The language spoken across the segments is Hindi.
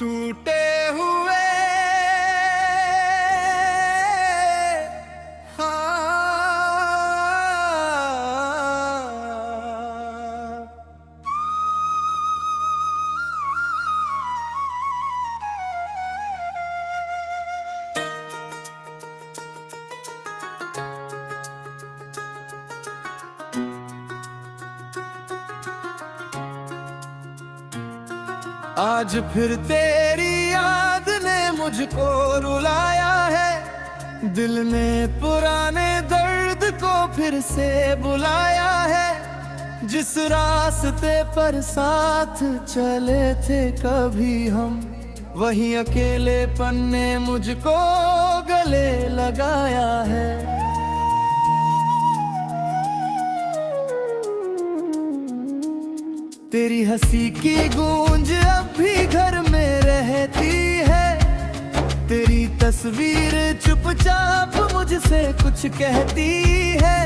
टूटे हुए हाँ। आज फिर तेरी याद ने मुझको रुलाया है, दिल ने पुराने दर्द को फिर से बुलाया है। जिस रास्ते पर साथ चले थे कभी हम, वही अकेलेपन ने मुझको गले लगाया है। तेरी हंसी की गूंज अब भी घर में रहती है, तेरी तस्वीर चुपचाप मुझसे कुछ कहती है।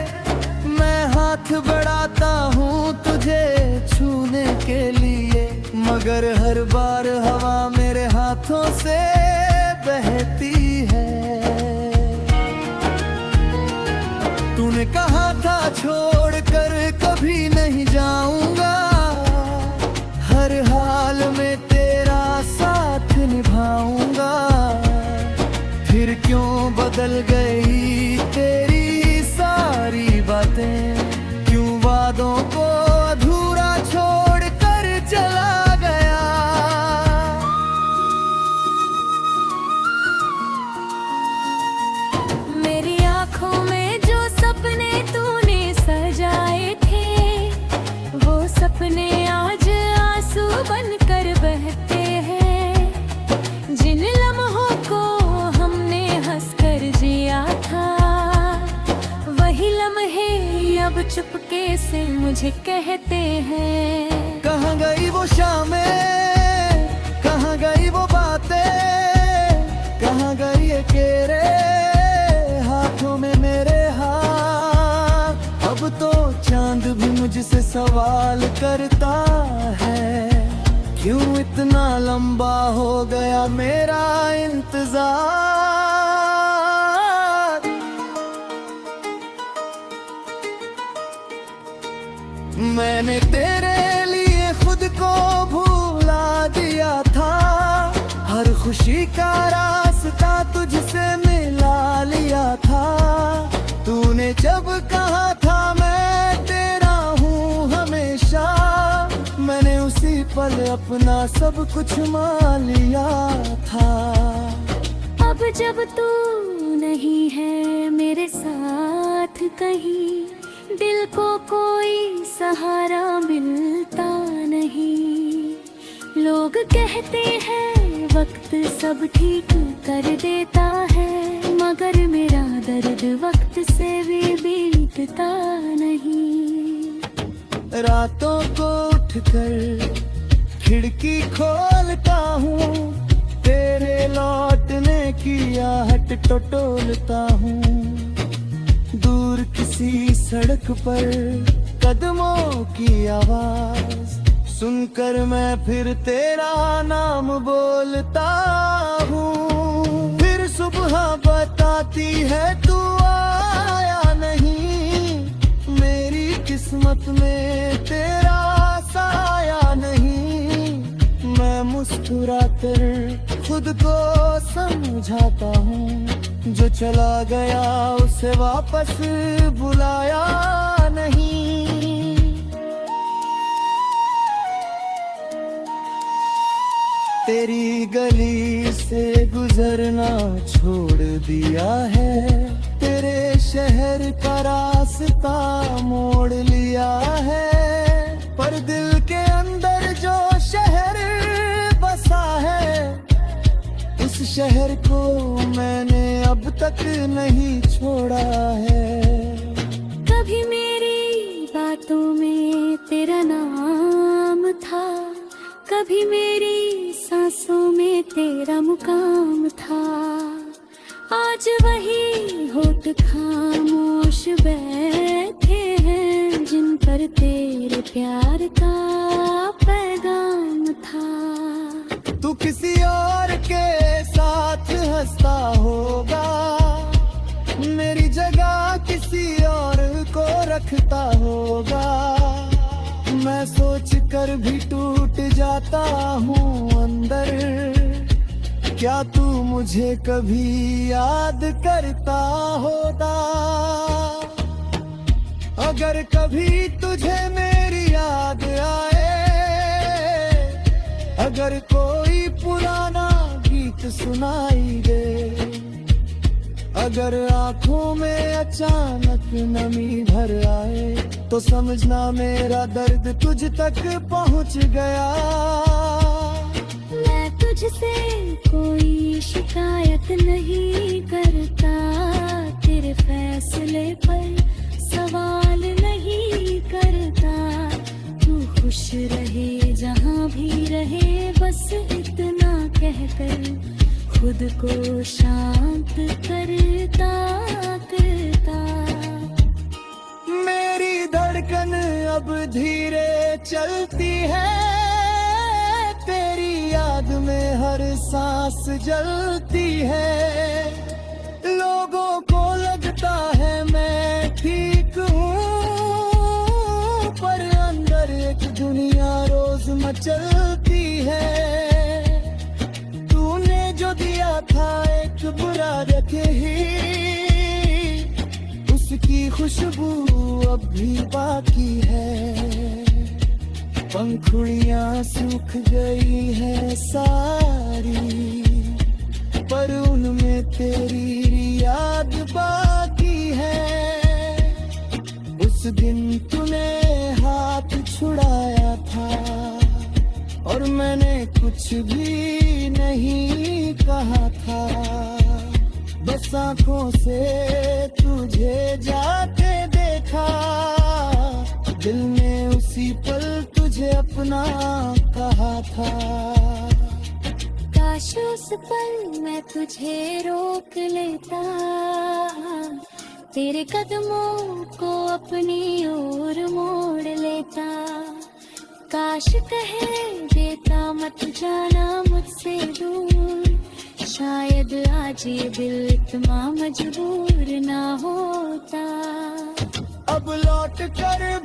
मैं हाथ बढ़ाता हूँ तुझे छूने के लिए, मगर हर बार हवा मेरे हाथों से बहती है। तूने कहा था छोड़कर कभी नहीं जाऊंगा, हर हाल में तेरा साथ निभाऊंगा। फिर क्यों बदल गई तेरी सारी बातें, क्यों वादों को अधूरा छोड़कर चला गया। मेरी आँखों में जो सपने तूने सजाए थे, वो सपने आज बन कर बहते हैं। जिन लम्हों को हमने हंसकर जिया था, वही लम्हे अब चुपके से मुझे कहते हैं। कहाँ गई वो शामें, कहाँ गई वो बातें, कहाँ गई ये तेरे हाथों में मेरे हाथ। अब तो चांद भी मुझसे सवाल करता है, क्यों इतना लंबा हो गया मेरा इंतजार। मैंने तेरे लिए खुद को भुला दिया था, हर खुशी का रास्ता तुझसे मिला लिया था। तूने जब कहा था मैं तेरा हूँ हमेशा, मैंने उसी पल अपना सब कुछ मान लिया था। अब जब तू नहीं है मेरे साथ कहीं, दिल को कोई सहारा मिलता नहीं। लोग कहते हैं वक्त सब ठीक कर देता है, मगर मेरा दर्द वक्त से भी बीतता नहीं। रातों को उठकर खिड़की खोलता हूँ, तेरे लौटने की आहट टटोलता हूँ। दूर किसी सड़क पर कदमों की आवाज सुनकर मैं फिर तेरा नाम बोलता हूँ। फिर सुबह बताती है तू आया नहीं, मेरी किस्मत में तेरा साया नहीं। मैं मुस्कुरा कर खुद को समझाता हूँ, जो चला गया उसे वापस बुलाया नहीं। तेरी गली से गुजरना छोड़ दिया है, तेरे शहर का रास्ता मोड़ लिया है। पर दिल के अंदर जो शहर बसा है, उस शहर को मैंने अब तक नहीं छोड़ा है। कभी मेरी बातों में तेरा नाम था, कभी मेरी सांसों में तेरा मुकाम था। आज वही होठ खामोश बैठे हैं, जिन पर तेरे प्यार का पैगाम था। तू किसी और के साथ हंसता होगा, मेरी जगह किसी और को रखता होगा। मैं सोच कर भी टूट जाता हूँ अंदर, क्या तू मुझे कभी याद करता होगा। अगर कभी तुझे मेरी याद आए, अगर कोई पुराना गीत सुनाई दे, अगर आंखों में अचानक नमी भर आए, तो समझना मेरा दर्द तुझ तक पहुंच गया। मैं तुझसे कोई शिकायत नहीं करता, तेरे फैसले पर सवाल नहीं करता। तू खुश रहे जहाँ भी रहे, बस इतना कहकर खुद को शांत करता करता। मेरी धड़कन अब धीरे चलती है, तेरी याद में हर सांस जलती है। लोगों को लगता है मैं ठीक हूँ, पर अंदर एक दुनिया रोज मचलती है। तूने जो दिया था एक बुरा रखे ही, उसकी खुशबू अब भी बाकी है। पंखुड़ियाँ सूख गई है सारी, पर उनमें तेरी याद बाकी है। उस दिन तूने हाथ छुड़ाया था, और मैंने कुछ भी नहीं कहा था। बस आंखों से तुझे जाते देखा, दिल ने उसी पल तुझे अपना कहा था। काश उस पल मैं तुझे रोक लेता, तेरे कदमों को अपनी ओर मोड़ लेता। काश कह देता मत जाना मुझसे दूर, शायद आज ये दिल इतना मजबूर ना होता। अब लौट कर